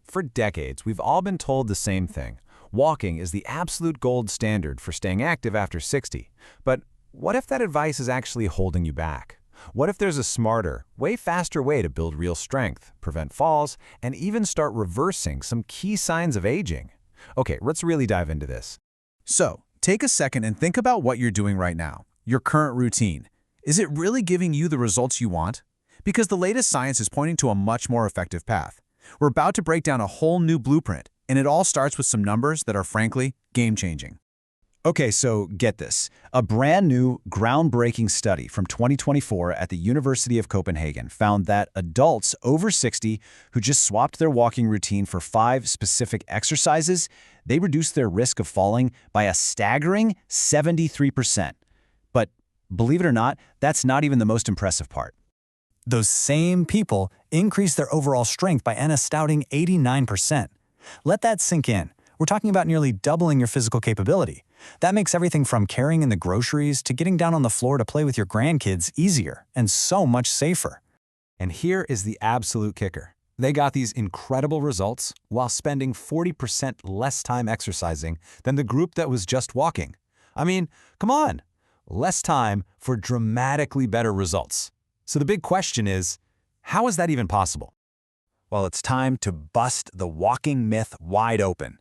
For decades, we've all been told the same thing. Walking is the absolute gold standard for staying active after 60. But what if that advice is actually holding you back? What if there's a smarter, way faster way to build real strength, prevent falls, and even start reversing some key signs of aging? Okay, let's really dive into this. So, take a second and think about what you're doing right now, your current routine. Is it really giving you the results you want? Because the latest science is pointing to a much more effective path. We're about to break down a whole new blueprint, and it all starts with some numbers that are frankly game-changing. Okay, so get this. A brand new, groundbreaking study from 2024 at the University of Copenhagen found that adults over 60 who just swapped their walking routine for 5 specific exercises, they reduced their risk of falling by a staggering 73%. But believe it or not, that's not even the most impressive part. Those same people increased their overall strength by an astounding 89%. Let that sink in. We're talking about nearly doubling your physical capability. That makes everything from carrying in the groceries to getting down on the floor to play with your grandkids easier and so much safer. And here is the absolute kicker. They got these incredible results while spending 40% less time exercising than the group that was just walking. I mean, come on, less time for dramatically better results. So the big question is, how is that even possible? Well, it's time to bust the walking myth wide open.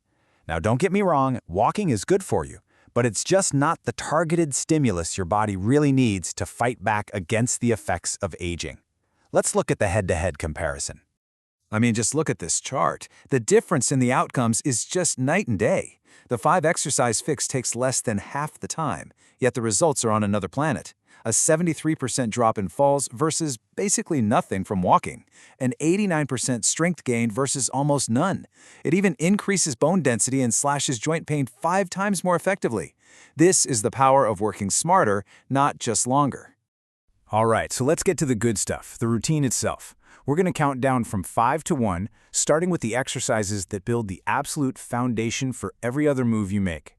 Now, don't get me wrong, walking is good for you, but it's just not the targeted stimulus your body really needs to fight back against the effects of aging. Let's look at the head-to-head comparison. I mean, just look at this chart. The difference in the outcomes is just night and day. The 5-exercise fix takes less than half the time, yet the results are on another planet. A 73% drop in falls versus basically nothing from walking. An 89% strength gain versus almost none. It even increases bone density and slashes joint pain 5 times more effectively. This is the power of working smarter, not just longer. All right, so let's get to the good stuff, the routine itself. We're going to count down from 5 to 1, starting with the exercises that build the absolute foundation for every other move you make.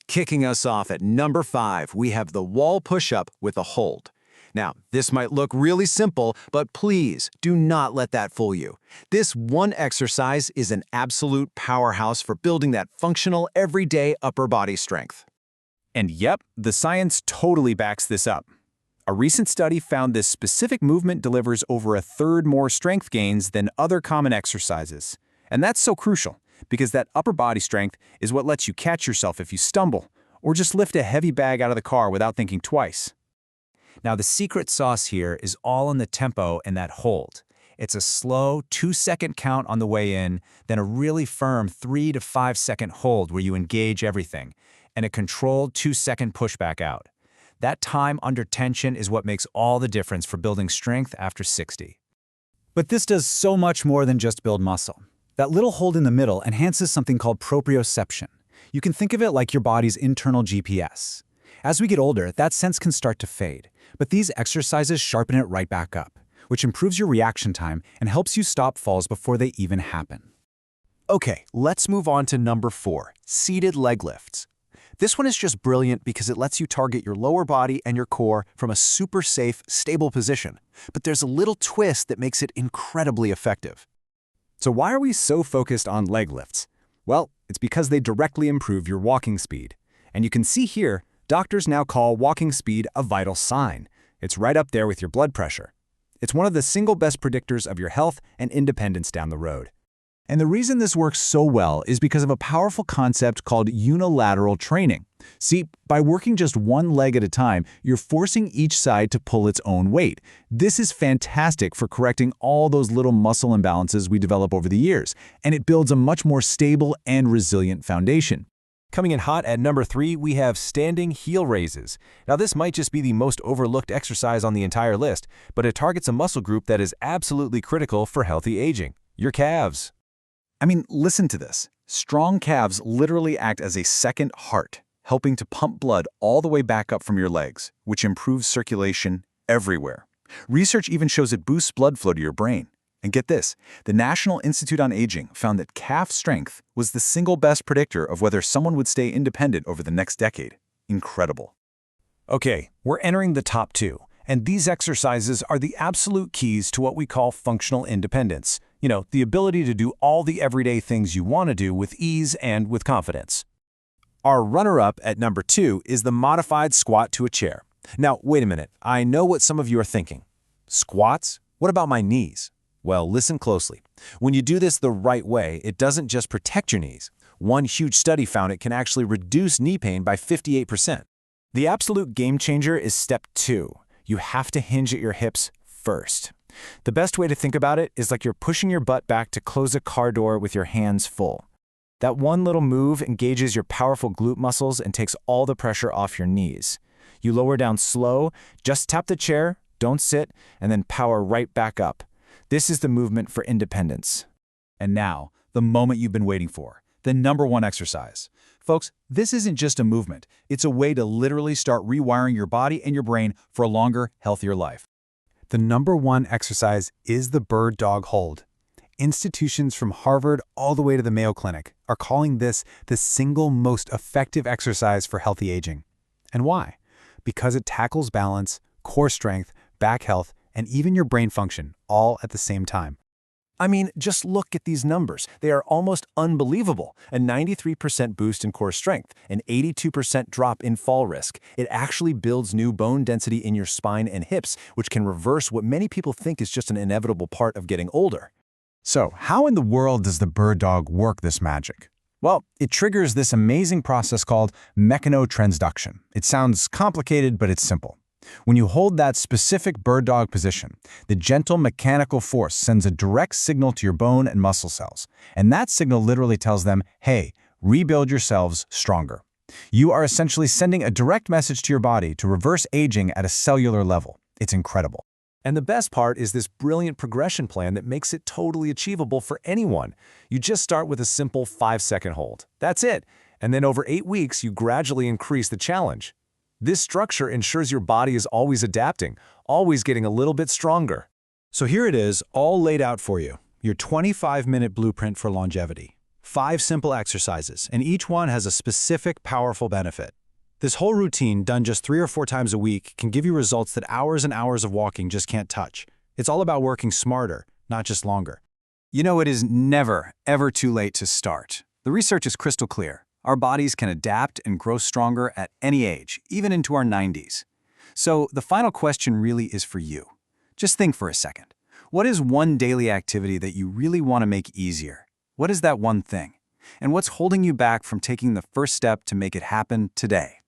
Kicking us off at number 5, we have the wall push-up with a hold. Now, this might look really simple, but please do not let that fool you. This one exercise is an absolute powerhouse for building that functional, everyday upper body strength. And yep, the science totally backs this up. A recent study found this specific movement delivers over 1/3 more strength gains than other common exercises. And that's so crucial, because that upper body strength is what lets you catch yourself if you stumble, or just lift a heavy bag out of the car without thinking twice. Now, the secret sauce here is all in the tempo and that hold. It's a slow 2-second count on the way in, then a really firm 3 to 5 second hold where you engage everything, and a controlled 2-second pushback out. That time under tension is what makes all the difference for building strength after 60. But this does so much more than just build muscle. That little hold in the middle enhances something called proprioception. You can think of it like your body's internal GPS. As we get older, that sense can start to fade, but these exercises sharpen it right back up, which improves your reaction time and helps you stop falls before they even happen. Okay, let's move on to number 4, seated leg lifts. This one is just brilliant because it lets you target your lower body and your core from a super safe, stable position. But there's a little twist that makes it incredibly effective. So why are we so focused on leg lifts? Well, it's because they directly improve your walking speed. And you can see here, doctors now call walking speed a vital sign. It's right up there with your blood pressure. It's one of the single best predictors of your health and independence down the road. And the reason this works so well is because of a powerful concept called unilateral training. See, by working just one leg at a time, you're forcing each side to pull its own weight. This is fantastic for correcting all those little muscle imbalances we develop over the years, and it builds a much more stable and resilient foundation. Coming in hot at number 3, we have standing heel raises. Now, this might just be the most overlooked exercise on the entire list, but it targets a muscle group that is absolutely critical for healthy aging: your calves. I mean, listen to this. Strong calves literally act as a second heart, helping to pump blood all the way back up from your legs, which improves circulation everywhere. Research even shows it boosts blood flow to your brain. And get this, the National Institute on Aging found that calf strength was the single best predictor of whether someone would stay independent over the next decade. Incredible. Okay, we're entering the top 2, and these exercises are the absolute keys to what we call functional independence. The ability to do all the everyday things you want to do with ease and with confidence. Our runner-up at number 2 is the modified squat to a chair. Now, wait a minute. I know what some of you are thinking. Squats? What about my knees? Well, listen closely. When you do this the right way, it doesn't just protect your knees. One huge study found it can actually reduce knee pain by 58%. The absolute game changer is step 2. You have to hinge at your hips first. The best way to think about it is like you're pushing your butt back to close a car door with your hands full. That one little move engages your powerful glute muscles and takes all the pressure off your knees. You lower down slow, just tap the chair, don't sit, and then power right back up. This is the movement for independence. And now, the moment you've been waiting for, the number 1 exercise. Folks, this isn't just a movement. It's a way to literally start rewiring your body and your brain for a longer, healthier life. The number 1 exercise is the bird dog hold. Institutions from Harvard all the way to the Mayo Clinic are calling this the single most effective exercise for healthy aging. And why? Because it tackles balance, core strength, back health, and even your brain function all at the same time. I mean, just look at these numbers. They are almost unbelievable. A 93% boost in core strength, an 82% drop in fall risk. It actually builds new bone density in your spine and hips, which can reverse what many people think is just an inevitable part of getting older. So, how in the world does the bird dog work this magic? Well, it triggers this amazing process called mechanotransduction. It sounds complicated, but it's simple. When you hold that specific bird dog position, the gentle mechanical force sends a direct signal to your bone and muscle cells. And that signal literally tells them, hey, rebuild yourselves stronger. You are essentially sending a direct message to your body to reverse aging at a cellular level. It's incredible. And the best part is this brilliant progression plan that makes it totally achievable for anyone. You just start with a simple 5-second hold. That's it. And then over 8 weeks, you gradually increase the challenge. This structure ensures your body is always adapting, always getting a little bit stronger. So here it is, all laid out for you. Your 25-minute blueprint for longevity. 5 simple exercises, and each one has a specific, powerful benefit. This whole routine, done just 3 or 4 times a week, can give you results that hours and hours of walking just can't touch. It's all about working smarter, not just longer. It is never, ever too late to start. The research is crystal clear. Our bodies can adapt and grow stronger at any age, even into our 90s. So the final question really is for you. Just think for a second. What is one daily activity that you really want to make easier? What is that one thing? And what's holding you back from taking the first step to make it happen today?